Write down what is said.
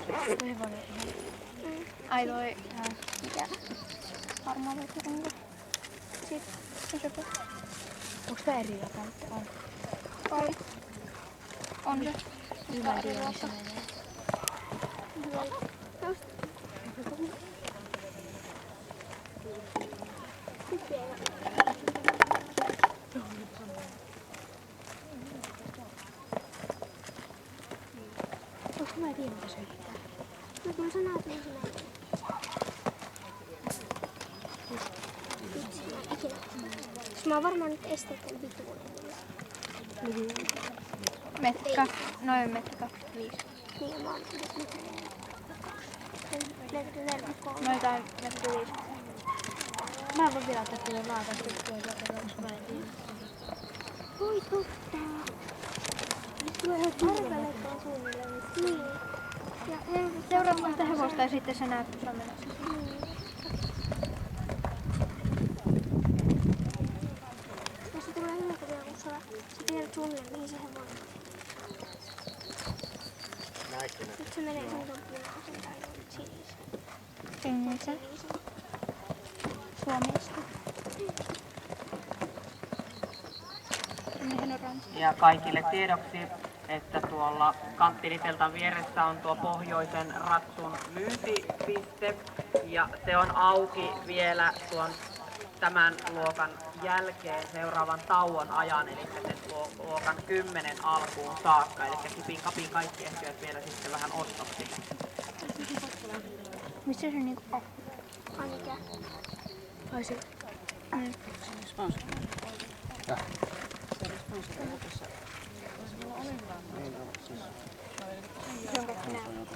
Hevonen. Ai toi, mikä? Harmaa veturinko. Sitten se söpö. Onks tää eri käyttö? On. On se. Hyvä idea, missä menee. Onko mä tiedä mitä se yrittää? No kun sä näet, niin sä näet. Mä oon varmaan nyt esteiden pituinen. Metka. Noin metka 25. Niin mä oon metri 43. Noin jotain metka 5. Mä en voi vielä ottaa kyllä laatasta tuttua, koska mä en tiedä. Voi totta. Nyt tulee ihan arveleikkaan suunnilleen. Niin. Ja Seuraava sitä hevosta ja sitten sä näet, kun sä menet. Niin. Ja se tulee hyvä kuvia, kun sä tiedät suunnilleen, mihin se hevonen on. Nyt se menee sen ton punaisen tai sinisen. Sinisen. Suomesta. Ja kaikille tiedoksi, että tuolla Kanttiliteltan vieressä on tuo pohjoisen ratsun myyntipiste ja se on auki vielä tuon tämän luokan jälkeen seuraavan tauon ajan, eli sen luokan 10 alkuun saakka, eli kipin kapin kaikki ehtivät vielä sitten vähän ostoksille. Missä se niinku on? Ai mikä? Ai se. Se on kaikki näin.